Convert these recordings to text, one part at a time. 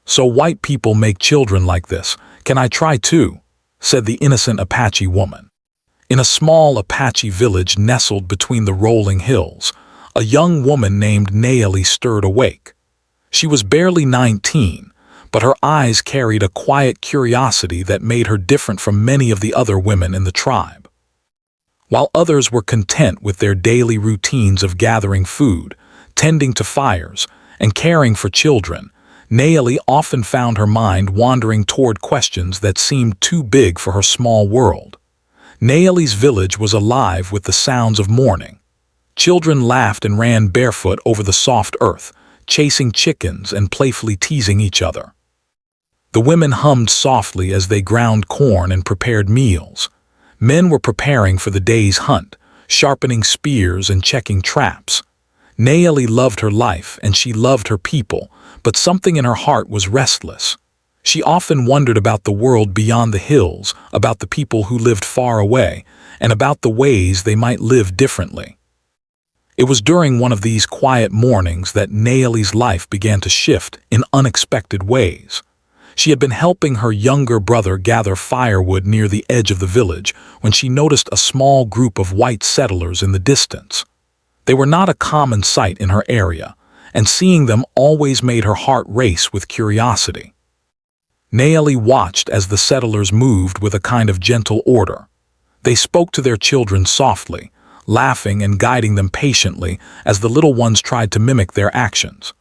"So white people make children like this. Can I try too?" said the innocent Apache woman. In a small Apache village nestled between the rolling hills, a young woman named Naeli stirred awake. She was barely 19, but her eyes carried a quiet curiosity that made her different from many of the other women in the tribe. While others were content with their daily routines of gathering food, tending to fires, and caring for children, Naeli often found her mind wandering toward questions that seemed too big for her small world. Naeli's village was alive with the sounds of morning. Children laughed and ran barefoot over the soft earth, chasing chickens and playfully teasing each other. The women hummed softly as they ground corn and prepared meals. Men were preparing for the day's hunt, sharpening spears and checking traps. Naeli loved her life and she loved her people, but something in her heart was restless. She often wondered about the world beyond the hills, about the people who lived far away, and about the ways they might live differently. It was during one of these quiet mornings that Naeli's life began to shift in unexpected ways. She had been helping her younger brother gather firewood near the edge of the village when she noticed a small group of white settlers in the distance. They were not a common sight in her area, and seeing them always made her heart race with curiosity. Naeli watched as the settlers moved with a kind of gentle order. They spoke to their children softly, laughing and guiding them patiently as the little ones tried to mimic their actions.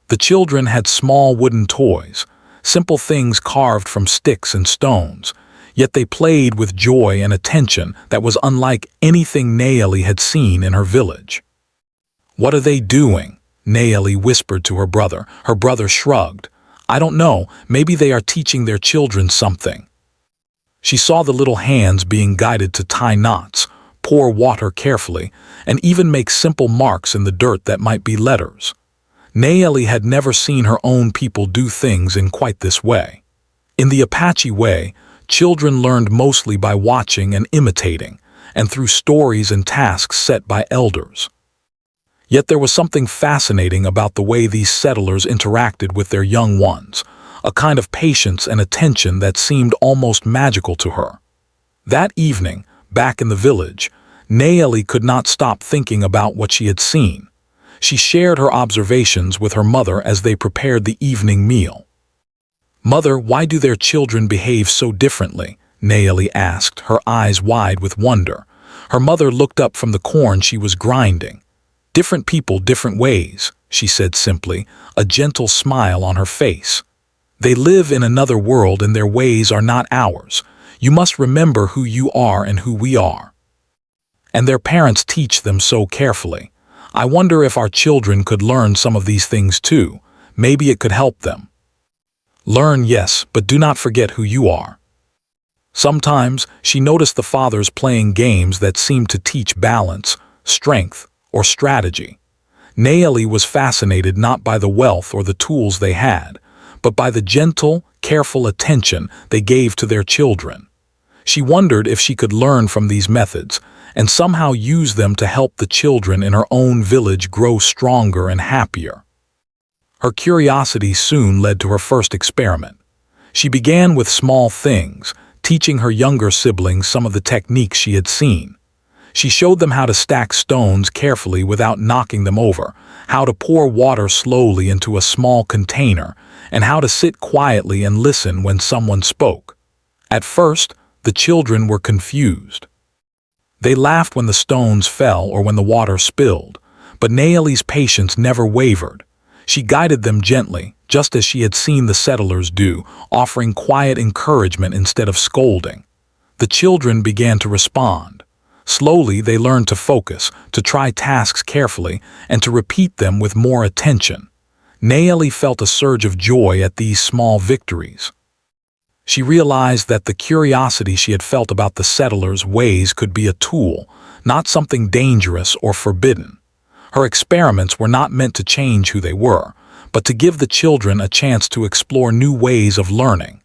The children had small wooden toys, simple things carved from sticks and stones, yet they played with joy and attention that was unlike anything Naeli had seen in her village. "What are they doing?" Naeli whispered to her brother. Her brother shrugged. "I don't know, maybe they are teaching their children something." She saw the little hands being guided to tie knots, pour water carefully, and even make simple marks in the dirt that might be letters. Naeli had never seen her own people do things in quite this way. In the Apache way, children learned mostly by watching and imitating, and through stories and tasks set by elders. Yet there was something fascinating about the way these settlers interacted with their young ones, a kind of patience and attention that seemed almost magical to her. That evening, back in the village, Naeli could not stop thinking about what she had seen. She shared her observations with her mother as they prepared the evening meal. "Mother, why do their children behave so differently?" Naeli asked, her eyes wide with wonder. Her mother looked up from the corn she was grinding. "Different people, different ways," she said simply, a gentle smile on her face. "They live in another world and their ways are not ours. You must remember who you are and who we are. And their parents teach them so carefully. I wonder if our children could learn some of these things too. Maybe it could help them. Learn, yes, but do not forget who you are." Sometimes she noticed the fathers playing games that seemed to teach balance, strength, or strategy. Naeli was fascinated not by the wealth or the tools they had, but by the gentle, careful attention they gave to their children. She wondered if she could learn from these methods and somehow use them to help the children in her own village grow stronger and happier. Her curiosity soon led to her first experiment. She began with small things, teaching her younger siblings some of the techniques she had seen. She showed them how to stack stones carefully without knocking them over, how to pour water slowly into a small container, and how to sit quietly and listen when someone spoke. At first, the children were confused. They laughed when the stones fell or when the water spilled, but Naeli's patience never wavered. She guided them gently, just as she had seen the settlers do, offering quiet encouragement instead of scolding. The children began to respond. Slowly, they learned to focus, to try tasks carefully, and to repeat them with more attention. Naeli felt a surge of joy at these small victories. She realized that the curiosity she had felt about the settlers' ways could be a tool, not something dangerous or forbidden. Her experiments were not meant to change who they were, but to give the children a chance to explore new ways of learning.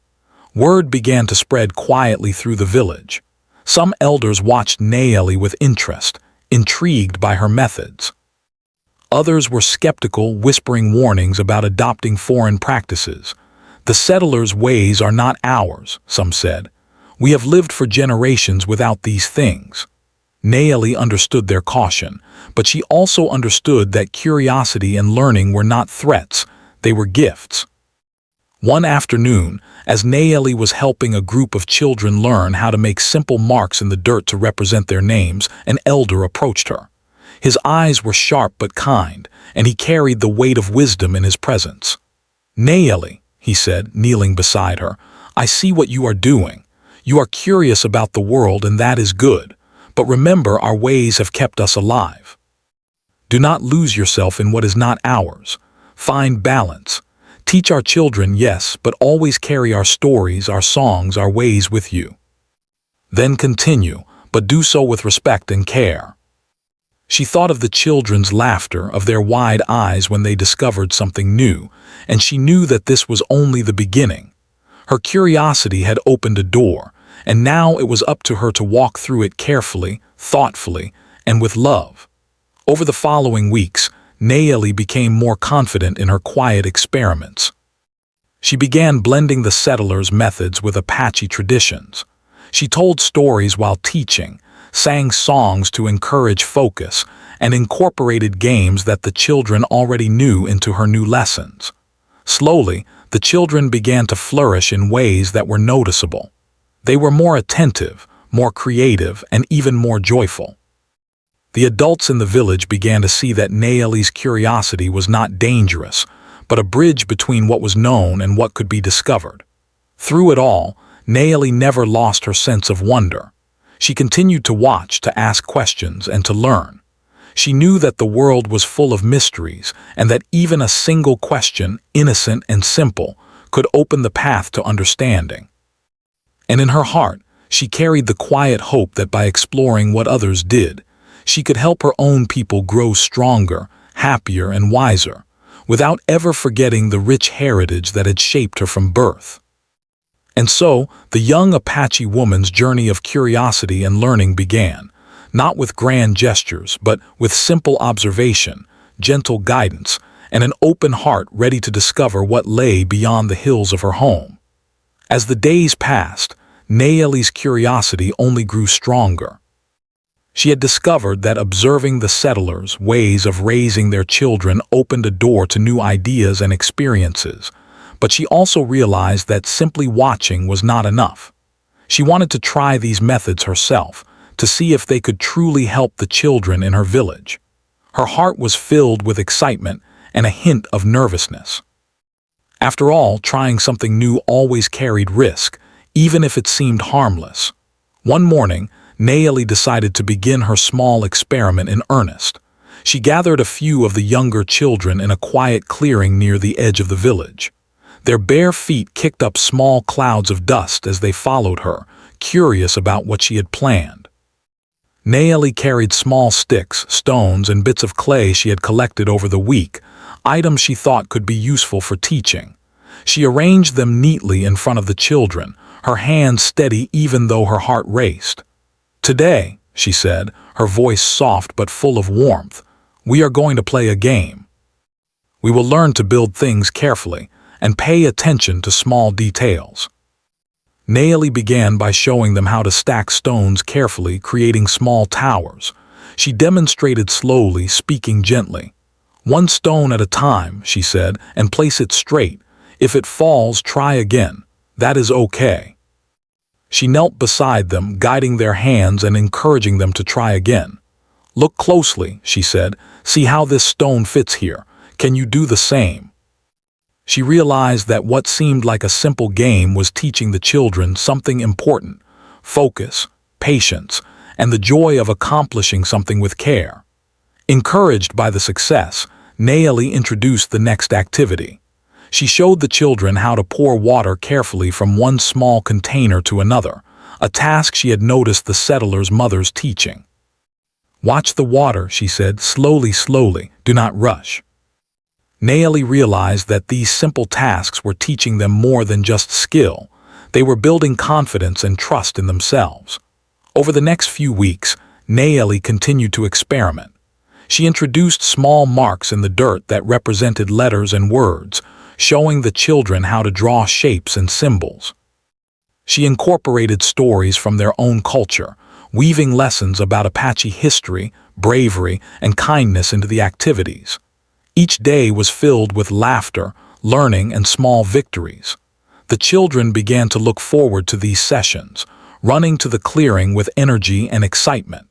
Word began to spread quietly through the village. Some elders watched Naeli with interest, intrigued by her methods. Others were skeptical, whispering warnings about adopting foreign practices. The settlers' ways are not ours, some said. We have lived for generations without these things. Naeli understood their caution, but she also understood that curiosity and learning were not threats, they were gifts. One afternoon, as Naeli was helping a group of children learn how to make simple marks in the dirt to represent their names, an elder approached her. His eyes were sharp but kind, and he carried the weight of wisdom in his presence. "Naeli," he said, kneeling beside her, "I see what you are doing. You are curious about the world, and that is good. But remember, our ways have kept us alive. Do not lose yourself in what is not ours. Find balance. Teach our children, yes, but always carry our stories, our songs, our ways with you. Then continue, but do so with respect and care." She thought of the children's laughter, of their wide eyes when they discovered something new, and she knew that this was only the beginning. Her curiosity had opened a door, and now it was up to her to walk through it carefully, thoughtfully, and with love. Over the following weeks, Naeli became more confident in her quiet experiments. She began blending the settlers' methods with Apache traditions. She told stories while teaching, sang songs to encourage focus, and incorporated games that the children already knew into her new lessons. Slowly, the children began to flourish in ways that were noticeable. They were more attentive, more creative, and even more joyful. The adults in the village began to see that Naeli's curiosity was not dangerous, but a bridge between what was known and what could be discovered. Through it all, Naeli never lost her sense of wonder. She continued to watch, to ask questions, and to learn. She knew that the world was full of mysteries, and that even a single question, innocent and simple, could open the path to understanding. And in her heart, she carried the quiet hope that by exploring what others did, she could help her own people grow stronger, happier, and wiser, without ever forgetting the rich heritage that had shaped her from birth. And so, the young Apache woman's journey of curiosity and learning began, not with grand gestures, but with simple observation, gentle guidance, and an open heart ready to discover what lay beyond the hills of her home. As the days passed, Naeli's curiosity only grew stronger. She had discovered that observing the settlers' ways of raising their children opened a door to new ideas and experiences, but she also realized that simply watching was not enough. She wanted to try these methods herself, to see if they could truly help the children in her village. Her heart was filled with excitement and a hint of nervousness. After all, trying something new always carried risk, even if it seemed harmless. One morning, Naeli decided to begin her small experiment in earnest. She gathered a few of the younger children in a quiet clearing near the edge of the village. Their bare feet kicked up small clouds of dust as they followed her, curious about what she had planned. Naeli carried small sticks, stones, and bits of clay she had collected over the week, items she thought could be useful for teaching. She arranged them neatly in front of the children, her hands steady even though her heart raced. "Today," she said, her voice soft but full of warmth, "we are going to play a game. We will learn to build things carefully and pay attention to small details." Naeli began by showing them how to stack stones carefully, creating small towers. She demonstrated slowly, speaking gently. "One stone at a time," she said, "and place it straight. If it falls, try again. That is okay." She knelt beside them, guiding their hands and encouraging them to try again. "Look closely," she said. "See how this stone fits here. Can you do the same?" She realized that what seemed like a simple game was teaching the children something important: focus, patience, and the joy of accomplishing something with care. Encouraged by the success, Naeli introduced the next activity. She showed the children how to pour water carefully from one small container to another, a task she had noticed the settlers' mothers teaching. "Watch the water," she said, "slowly, slowly, do not rush." Naeli realized that these simple tasks were teaching them more than just skill. They were building confidence and trust in themselves. Over the next few weeks, Naeli continued to experiment. She introduced small marks in the dirt that represented letters and words, showing the children how to draw shapes and symbols. She incorporated stories from their own culture, weaving lessons about Apache history, bravery, and kindness into the activities. Each day was filled with laughter, learning, and small victories. The children began to look forward to these sessions, running to the clearing with energy and excitement.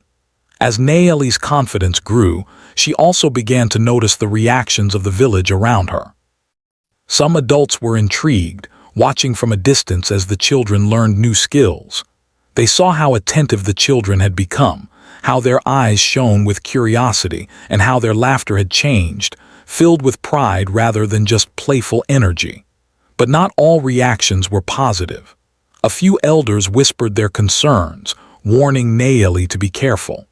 As Nayeli's confidence grew, she also began to notice the reactions of the village around her. Some adults were intrigued, watching from a distance as the children learned new skills. They saw how attentive the children had become, how their eyes shone with curiosity, and how their laughter had changed, filled with pride rather than just playful energy. But not all reactions were positive. A few elders whispered their concerns, warning Nayeli to be careful.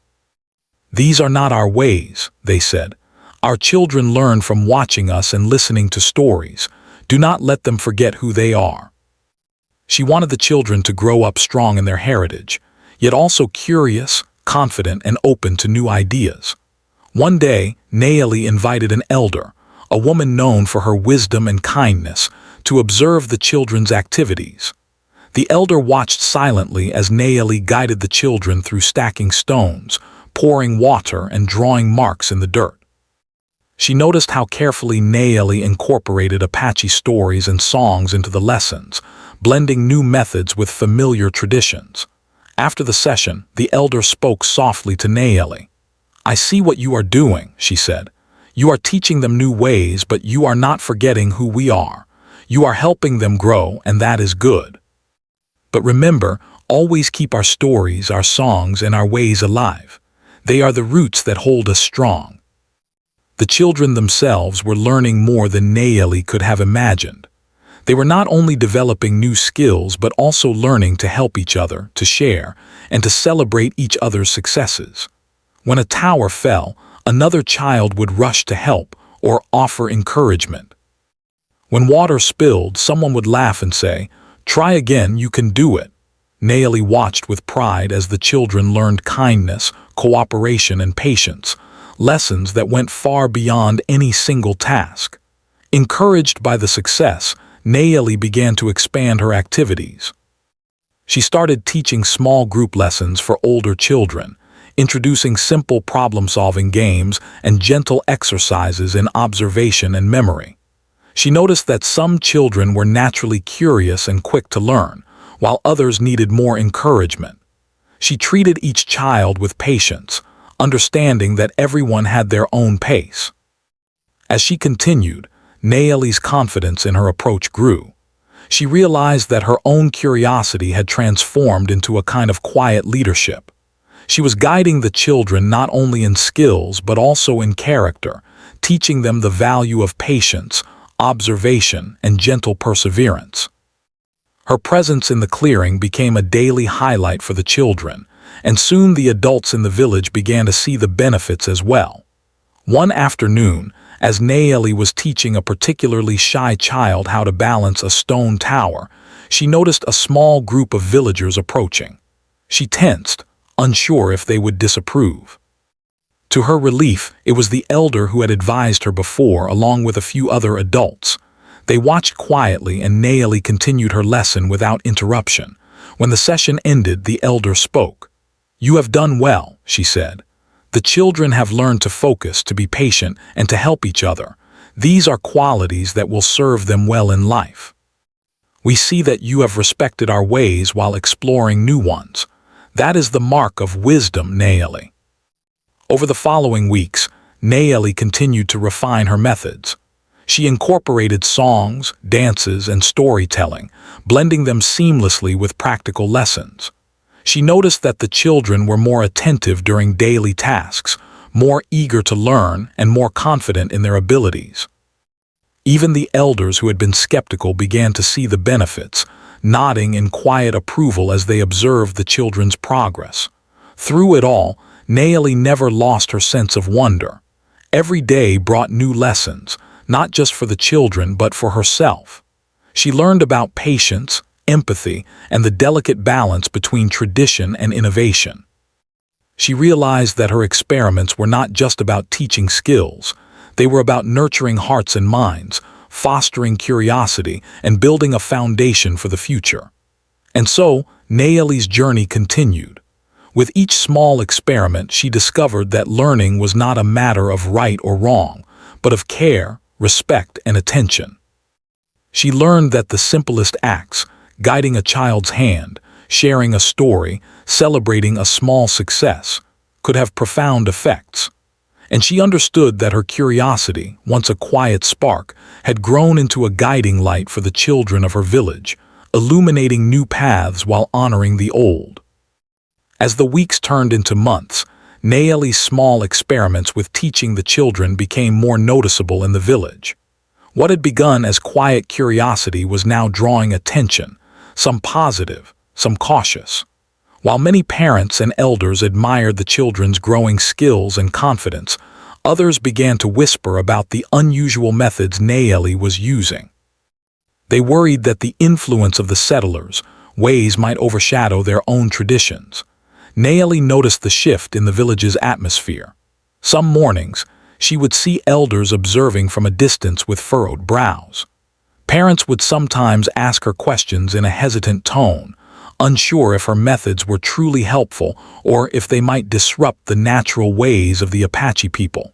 "These are not our ways," they said. "Our children learn from watching us and listening to stories. Do not let them forget who they are." She wanted the children to grow up strong in their heritage, yet also curious, confident, and open to new ideas. One day, Nayeli invited an elder, a woman known for her wisdom and kindness, to observe the children's activities. The elder watched silently as Nayeli guided the children through stacking stones, pouring water, and drawing marks in the dirt. She noticed how carefully Nayeli incorporated Apache stories and songs into the lessons, blending new methods with familiar traditions. After the session, the elder spoke softly to Nayeli. "I see what you are doing," she said. "You are teaching them new ways, but you are not forgetting who we are. You are helping them grow, and that is good. But remember, always keep our stories, our songs, and our ways alive. They are the roots that hold us strong." The children themselves were learning more than Nayeli could have imagined. They were not only developing new skills but also learning to help each other, to share, and to celebrate each other's successes. When a tower fell, another child would rush to help or offer encouragement. When water spilled, someone would laugh and say, "Try again, you can do it." Nayeli watched with pride as the children learned kindness, cooperation, and patience, lessons that went far beyond any single task. Encouraged by the success, Nayeli began to expand her activities. She started teaching small group lessons for older children, introducing simple problem-solving games and gentle exercises in observation and memory. She noticed that some children were naturally curious and quick to learn, while others needed more encouragement. She treated each child with patience, understanding that everyone had their own pace. As she continued, Nayeli's confidence in her approach grew. She realized that her own curiosity had transformed into a kind of quiet leadership. She was guiding the children not only in skills but also in character, teaching them the value of patience, observation, and gentle perseverance. Her presence in the clearing became a daily highlight for the children, and soon the adults in the village began to see the benefits as well. One afternoon, as Nayeli was teaching a particularly shy child how to balance a stone tower, she noticed a small group of villagers approaching. She tensed, unsure if they would disapprove. To her relief, it was the elder who had advised her before, along with a few other adults. They watched quietly, and Nayeli continued her lesson without interruption. When the session ended, the elder spoke. "You have done well," she said. "The children have learned to focus, to be patient, and to help each other. These are qualities that will serve them well in life. We see that you have respected our ways while exploring new ones. That is the mark of wisdom, Nayeli." Over the following weeks, Nayeli continued to refine her methods. She incorporated songs, dances, and storytelling, blending them seamlessly with practical lessons. She noticed that the children were more attentive during daily tasks, more eager to learn, and more confident in their abilities. Even the elders who had been skeptical began to see the benefits, nodding in quiet approval as they observed the children's progress. Through it all, Nayeli never lost her sense of wonder. Every day brought new lessons, not just for the children but for herself. She learned about patience, empathy, and the delicate balance between tradition and innovation. She realized that her experiments were not just about teaching skills. They were about nurturing hearts and minds, fostering curiosity and building a foundation for the future. And so, Nayeli's journey continued. With each small experiment, she discovered that learning was not a matter of right or wrong, but of care, respect, and attention. She learned that the simplest acts, guiding a child's hand, sharing a story, celebrating a small success, could have profound effects. And she understood that her curiosity, once a quiet spark, had grown into a guiding light for the children of her village, illuminating new paths while honoring the old. As the weeks turned into months, Nayeli's small experiments with teaching the children became more noticeable in the village. What had begun as quiet curiosity was now drawing attention, some positive, some cautious. While many parents and elders admired the children's growing skills and confidence, others began to whisper about the unusual methods Nayeli was using. They worried that the influence of the settlers' ways might overshadow their own traditions. Nayeli noticed the shift in the village's atmosphere. Some mornings, she would see elders observing from a distance with furrowed brows. Parents would sometimes ask her questions in a hesitant tone, unsure if her methods were truly helpful or if they might disrupt the natural ways of the Apache people.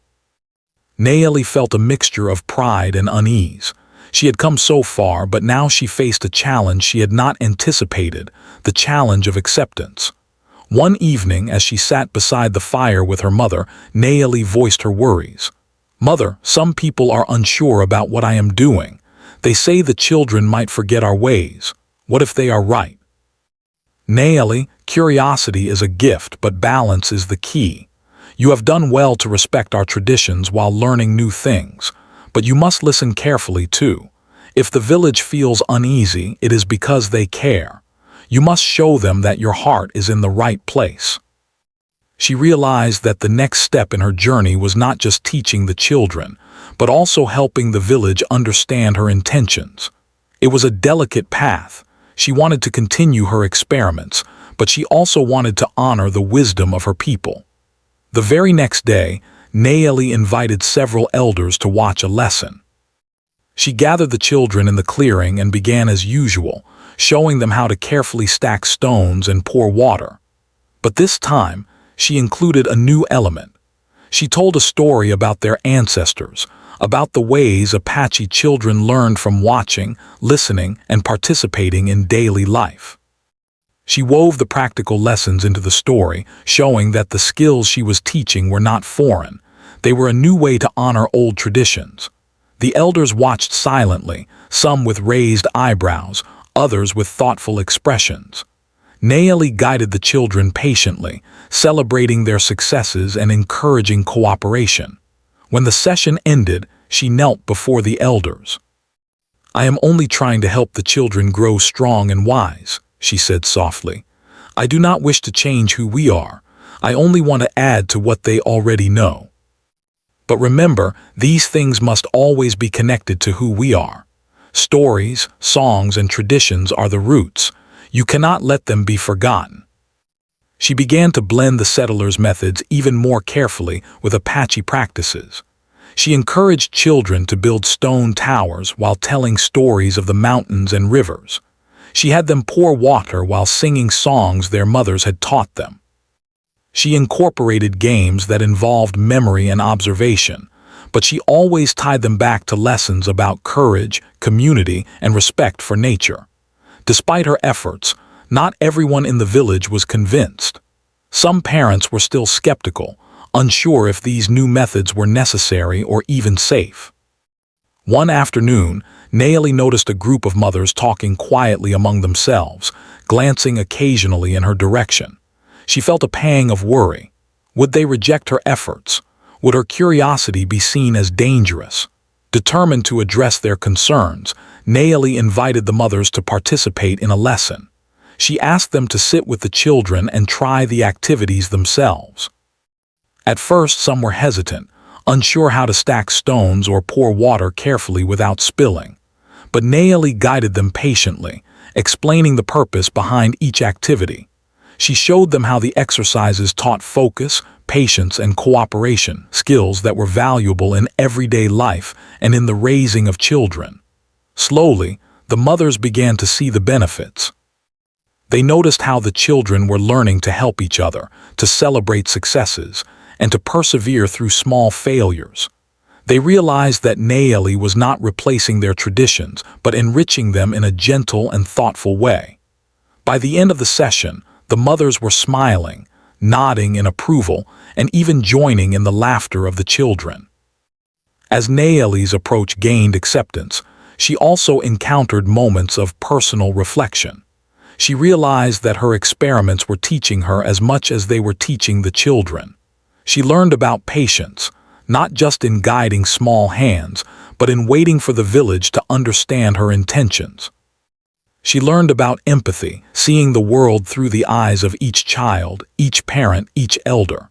Nayeli felt a mixture of pride and unease. She had come so far, but now she faced a challenge she had not anticipated, the challenge of acceptance. One evening, as she sat beside the fire with her mother, Nayeli voiced her worries. "Mother, some people are unsure about what I am doing. They say the children might forget our ways. What if they are right?" "Nayeli, curiosity is a gift, but balance is the key. You have done well to respect our traditions while learning new things, but you must listen carefully too. If the village feels uneasy, it is because they care. You must show them that your heart is in the right place." She realized that the next step in her journey was not just teaching the children, but also helping the village understand her intentions. It was a delicate path. She wanted to continue her experiments, but she also wanted to honor the wisdom of her people. The very next day, Nayeli invited several elders to watch a lesson. She gathered the children in the clearing and began as usual, showing them how to carefully stack stones and pour water. But this time, she included a new element. She told a story about their ancestors, about the ways Apache children learned from watching, listening, and participating in daily life. She wove the practical lessons into the story, showing that the skills she was teaching were not foreign. They were a new way to honor old traditions. The elders watched silently, some with raised eyebrows, others with thoughtful expressions. Nayeli guided the children patiently, celebrating their successes and encouraging cooperation. When the session ended, she knelt before the elders. "I am only trying to help the children grow strong and wise," she said softly. "I do not wish to change who we are. I only want to add to what they already know. But remember, these things must always be connected to who we are. Stories, songs, and traditions are the roots. You cannot let them be forgotten." She began to blend the settlers' methods even more carefully with Apache practices. She encouraged children to build stone towers while telling stories of the mountains and rivers. She had them pour water while singing songs their mothers had taught them. She incorporated games that involved memory and observation, but she always tied them back to lessons about courage, community, and respect for nature. Despite her efforts, not everyone in the village was convinced. Some parents were still skeptical, unsure if these new methods were necessary or even safe. One afternoon, Nayeli noticed a group of mothers talking quietly among themselves, glancing occasionally in her direction. She felt a pang of worry. Would they reject her efforts? Would her curiosity be seen as dangerous? Determined to address their concerns, Nayeli invited the mothers to participate in a lesson. She asked them to sit with the children and try the activities themselves. At first, some were hesitant, unsure how to stack stones or pour water carefully without spilling. But Nayeli guided them patiently, explaining the purpose behind each activity. She showed them how the exercises taught focus, patience, and cooperation, skills that were valuable in everyday life and in the raising of children. Slowly, the mothers began to see the benefits. They noticed how the children were learning to help each other, to celebrate successes, and to persevere through small failures. They realized that Nayeli was not replacing their traditions, but enriching them in a gentle and thoughtful way. By the end of the session, the mothers were smiling, nodding in approval, and even joining in the laughter of the children. As Nayeli's approach gained acceptance, she also encountered moments of personal reflection. She realized that her experiments were teaching her as much as they were teaching the children. She learned about patience, not just in guiding small hands, but in waiting for the village to understand her intentions. She learned about empathy, seeing the world through the eyes of each child, each parent, each elder.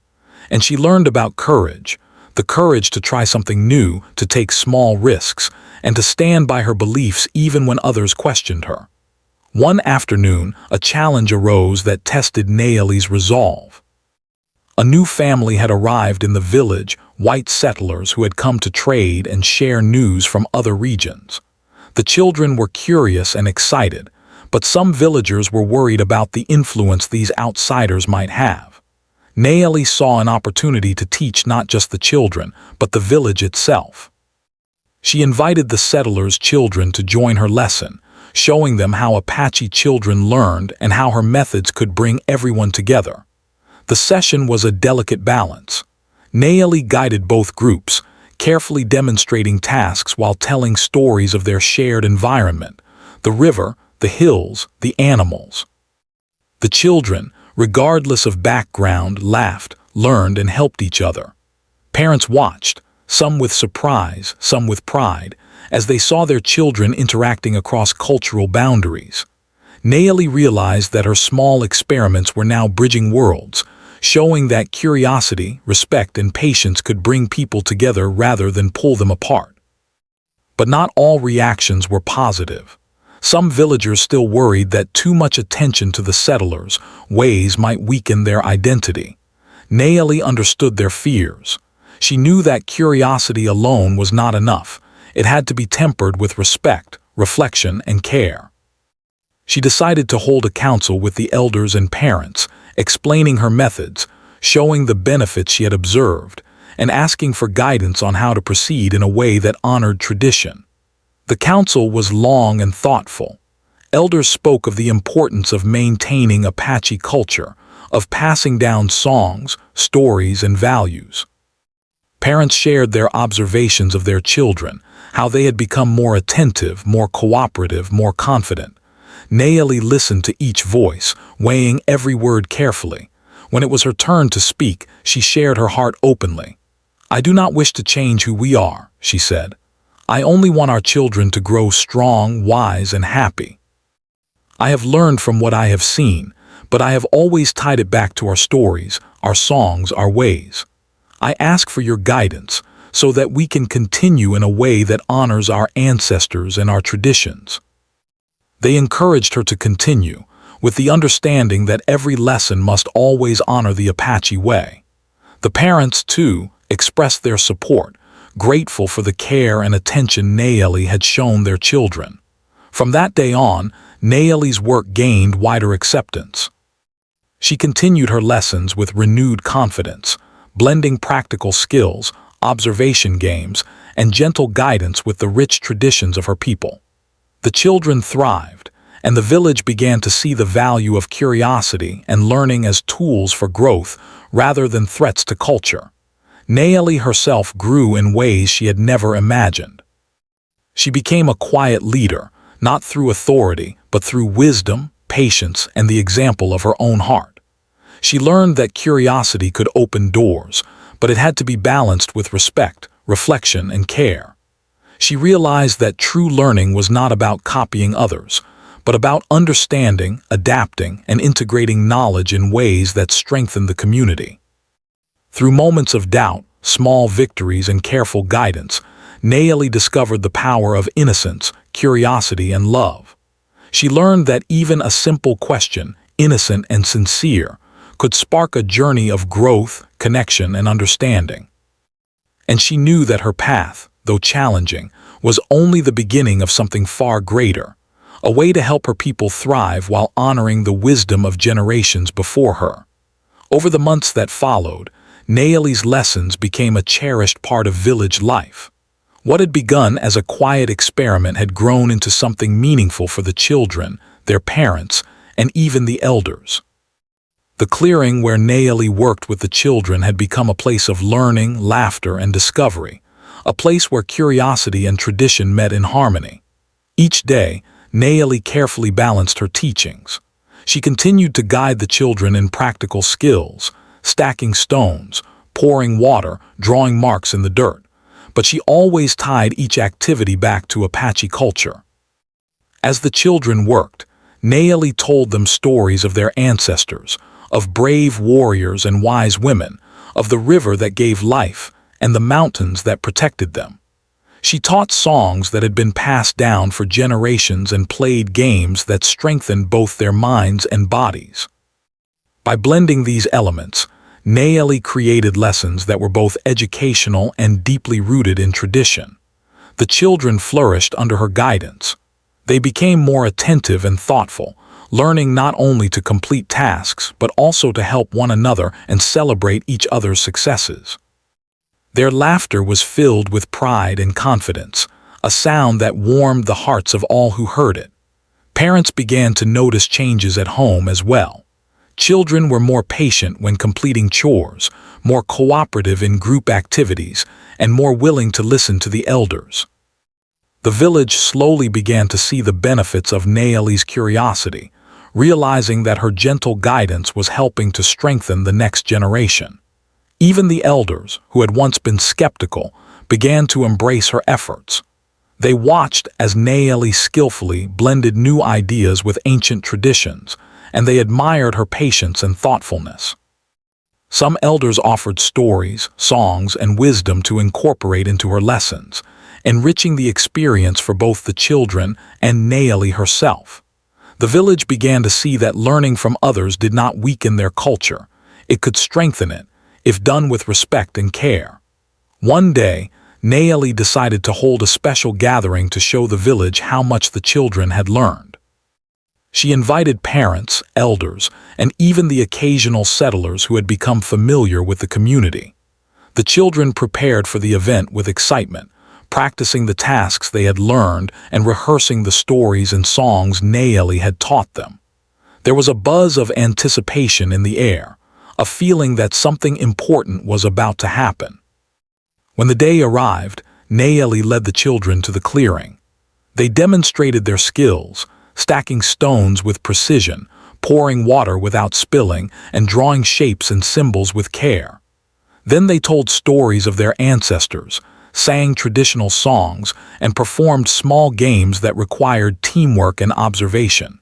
And she learned about courage, the courage to try something new, to take small risks, and to stand by her beliefs even when others questioned her. One afternoon, a challenge arose that tested Nayeli's resolve. A new family had arrived in the village, white settlers who had come to trade and share news from other regions. The children were curious and excited, but some villagers were worried about the influence these outsiders might have. Nayeli saw an opportunity to teach not just the children, but the village itself. She invited the settlers' children to join her lesson, showing them how Apache children learned and how her methods could bring everyone together. The session was a delicate balance. Nayeli guided both groups, carefully demonstrating tasks while telling stories of their shared environment, the river, the hills, the animals. The children, regardless of background, laughed, learned, and helped each other. Parents watched, some with surprise, some with pride, as they saw their children interacting across cultural boundaries. Nayeli realized that her small experiments were now bridging worlds, showing that curiosity, respect, and patience could bring people together rather than pull them apart. But not all reactions were positive. Some villagers still worried that too much attention to the settlers' ways might weaken their identity. Nayeli understood their fears. She knew that curiosity alone was not enough. It had to be tempered with respect, reflection, and care. She decided to hold a council with the elders and parents, explaining her methods, showing the benefits she had observed, and asking for guidance on how to proceed in a way that honored tradition. The council was long and thoughtful. Elders spoke of the importance of maintaining Apache culture, of passing down songs, stories, and values. Parents shared their observations of their children, how they had become more attentive, more cooperative, more confident. Nayeli listened to each voice, weighing every word carefully. When it was her turn to speak, she shared her heart openly. "I do not wish to change who we are," she said. "I only want our children to grow strong, wise, and happy. I have learned from what I have seen, but I have always tied it back to our stories, our songs, our ways. I ask for your guidance so that we can continue in a way that honors our ancestors and our traditions." They encouraged her to continue, with the understanding that every lesson must always honor the Apache way. The parents, too, expressed their support, grateful for the care and attention Nayeli had shown their children. From that day on, Nayeli's work gained wider acceptance. She continued her lessons with renewed confidence, blending practical skills, observation games, and gentle guidance with the rich traditions of her people. The children thrived, and the village began to see the value of curiosity and learning as tools for growth rather than threats to culture. Nayeli herself grew in ways she had never imagined. She became a quiet leader, not through authority, but through wisdom, patience, and the example of her own heart. She learned that curiosity could open doors, but it had to be balanced with respect, reflection, and care. She realized that true learning was not about copying others, but about understanding, adapting, and integrating knowledge in ways that strengthen the community. Through moments of doubt, small victories, and careful guidance, Nayeli discovered the power of innocence, curiosity, and love. She learned that even a simple question, innocent and sincere, could spark a journey of growth, connection, and understanding. And she knew that her path, though challenging, was only the beginning of something far greater, a way to help her people thrive while honoring the wisdom of generations before her. Over the months that followed, Naomi's lessons became a cherished part of village life. What had begun as a quiet experiment had grown into something meaningful for the children, their parents, and even the elders. The clearing where Naomi worked with the children had become a place of learning, laughter, and discovery, a place where curiosity and tradition met in harmony. Each day, Naomi carefully balanced her teachings. She continued to guide the children in practical skills, stacking stones, pouring water, drawing marks in the dirt, but she always tied each activity back to Apache culture. As the children worked, Naomi told them stories of their ancestors, of brave warriors and wise women, of the river that gave life and the mountains that protected them. She taught songs that had been passed down for generations and played games that strengthened both their minds and bodies. By blending these elements, Naomi created lessons that were both educational and deeply rooted in tradition. The children flourished under her guidance. They became more attentive and thoughtful, learning not only to complete tasks but also to help one another and celebrate each other's successes. Their laughter was filled with pride and confidence, a sound that warmed the hearts of all who heard it. Parents began to notice changes at home as well. Children were more patient when completing chores, more cooperative in group activities, and more willing to listen to the elders. The village slowly began to see the benefits of Naomi's curiosity, realizing that her gentle guidance was helping to strengthen the next generation. Even the elders, who had once been skeptical, began to embrace her efforts. They watched as Naomi skillfully blended new ideas with ancient traditions, and they admired her patience and thoughtfulness. Some elders offered stories, songs, and wisdom to incorporate into her lessons, enriching the experience for both the children and Naomi herself. The village began to see that learning from others did not weaken their culture. It could strengthen it, if done with respect and care. One day, Naomi decided to hold a special gathering to show the village how much the children had learned. She invited parents, elders, and even the occasional settlers who had become familiar with the community. The children prepared for the event with excitement, practicing the tasks they had learned and rehearsing the stories and songs Naomi had taught them. There was a buzz of anticipation in the air, a feeling that something important was about to happen. When the day arrived, Naomi led the children to the clearing. They demonstrated their skills, stacking stones with precision, pouring water without spilling, and drawing shapes and symbols with care. Then they told stories of their ancestors, sang traditional songs, and performed small games that required teamwork and observation.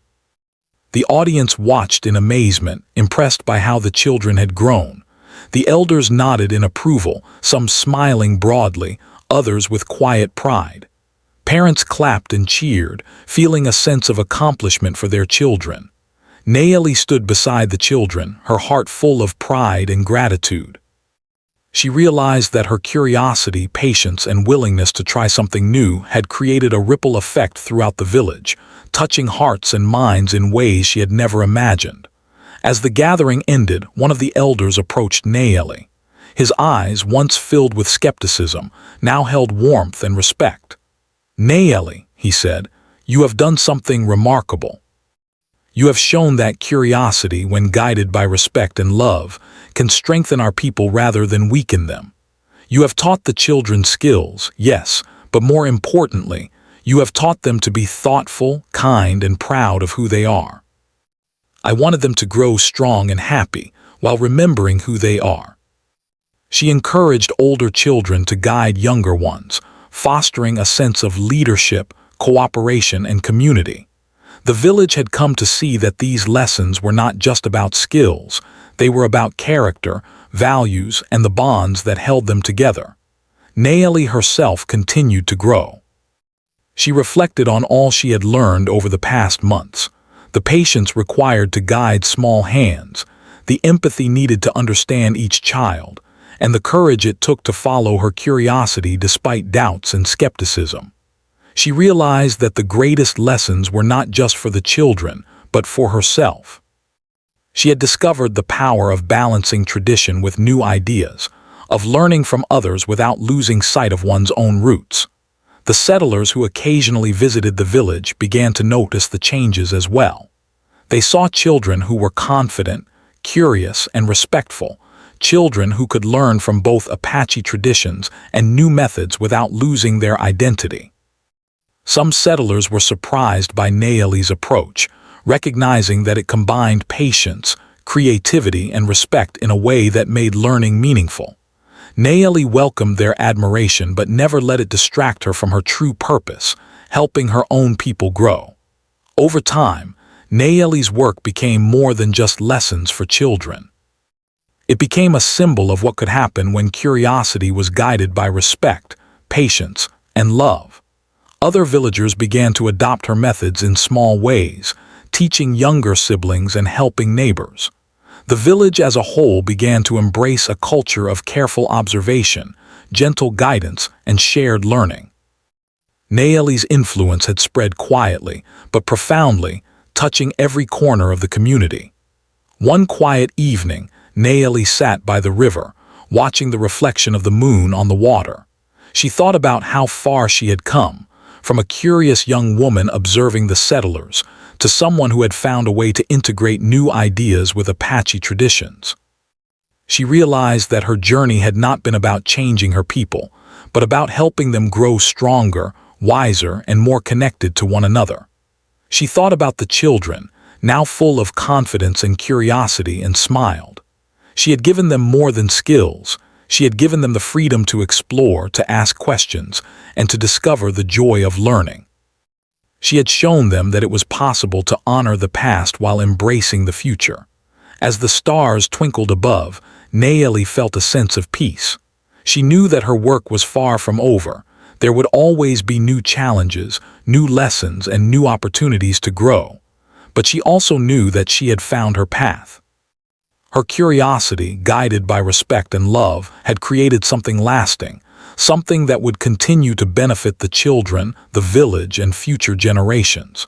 The audience watched in amazement, impressed by how the children had grown. The elders nodded in approval, some smiling broadly, others with quiet pride. Parents clapped and cheered, feeling a sense of accomplishment for their children. Naomi stood beside the children, her heart full of pride and gratitude. She realized that her curiosity, patience, and willingness to try something new had created a ripple effect throughout the village, touching hearts and minds in ways she had never imagined. As the gathering ended, one of the elders approached Naomi. His eyes, once filled with skepticism, now held warmth and respect. "Naomi," he said, "you have done something remarkable. You have shown that curiosity, when guided by respect and love, can strengthen our people rather than weaken them. You have taught the children skills, yes, but more importantly, you have taught them to be thoughtful, kind, and proud of who they are. I wanted them to grow strong and happy while remembering who they are." She encouraged older children to guide younger ones, fostering a sense of leadership, cooperation, and community. The village had come to see that these lessons were not just about skills, they were about character, values, and the bonds that held them together. Naomi herself continued to grow. She reflected on all she had learned over the past months. the patience required to guide small hands, the empathy needed to understand each child, and the courage it took to follow her curiosity despite doubts and skepticism. She realized that the greatest lessons were not just for the children, but for herself. She had discovered the power of balancing tradition with new ideas, of learning from others without losing sight of one's own roots. The settlers who occasionally visited the village began to notice the changes as well. They saw children who were confident, curious, and respectful, children who could learn from both Apache traditions and new methods without losing their identity. Some settlers were surprised by Nayeli's approach, recognizing that it combined patience, creativity, and respect in a way that made learning meaningful. Nayeli welcomed their admiration but never let it distract her from her true purpose, helping her own people grow. Over time, Nayeli's work became more than just lessons for children. It became a symbol of what could happen when curiosity was guided by respect, patience, and love. Other villagers began to adopt her methods in small ways, teaching younger siblings and helping neighbors. The village as a whole began to embrace a culture of careful observation, gentle guidance, and shared learning. Nayeli's influence had spread quietly, but profoundly, touching every corner of the community. One quiet evening, Nayeli sat by the river, watching the reflection of the moon on the water. She thought about how far she had come, from a curious young woman observing the settlers, to someone who had found a way to integrate new ideas with Apache traditions. She realized that her journey had not been about changing her people, but about helping them grow stronger, wiser, and more connected to one another. She thought about the children, now full of confidence and curiosity, and smiled. She had given them more than skills. She had given them the freedom to explore, to ask questions, and to discover the joy of learning. She had shown them that it was possible to honor the past while embracing the future. As the stars twinkled above, Nayeli felt a sense of peace. She knew that her work was far from over. There would always be new challenges, new lessons, and new opportunities to grow. But she also knew that she had found her path. Her curiosity, guided by respect and love, had created something lasting, something that would continue to benefit the children, the village, and future generations.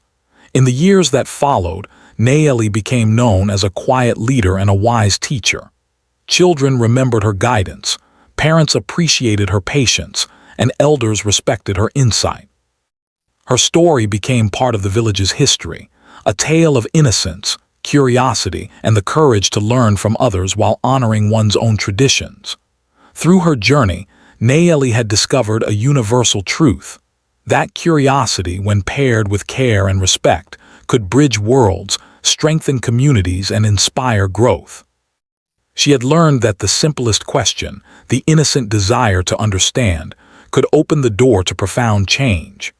In the years that followed, Nayeli became known as a quiet leader and a wise teacher. Children remembered her guidance, parents appreciated her patience, and elders respected her insight. Her story became part of the village's history, a tale of innocence, curiosity, and the courage to learn from others while honoring one's own traditions. Through her journey, Nayeli had discovered a universal truth. That curiosity, when paired with care and respect, could bridge worlds, strengthen communities, and inspire growth. She had learned that the simplest question, the innocent desire to understand, could open the door to profound change.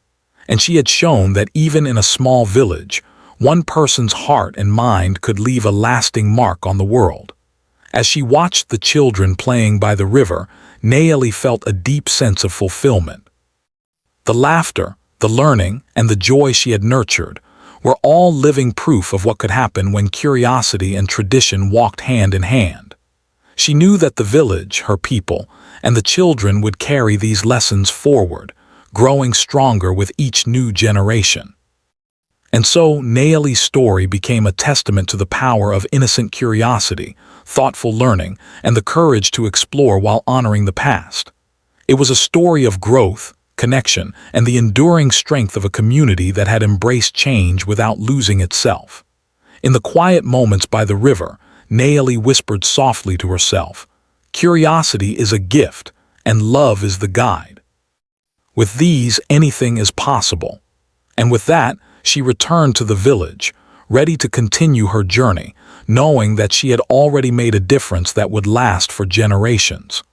And she had shown that even in a small village, one person's heart and mind could leave a lasting mark on the world. As she watched the children playing by the river, Nayeli felt a deep sense of fulfillment. The laughter, the learning, and the joy she had nurtured were all living proof of what could happen when curiosity and tradition walked hand in hand. She knew that the village, her people, and the children would carry these lessons forward, growing stronger with each new generation. And so, Nayeli's story became a testament to the power of innocent curiosity, thoughtful learning, and the courage to explore while honoring the past. It was a story of growth, connection, and the enduring strength of a community that had embraced change without losing itself. In the quiet moments by the river, Nayeli whispered softly to herself, "Curiosity is a gift, and love is the guide. With these, anything is possible." And with that, she returned to the village, ready to continue her journey, knowing that she had already made a difference that would last for generations.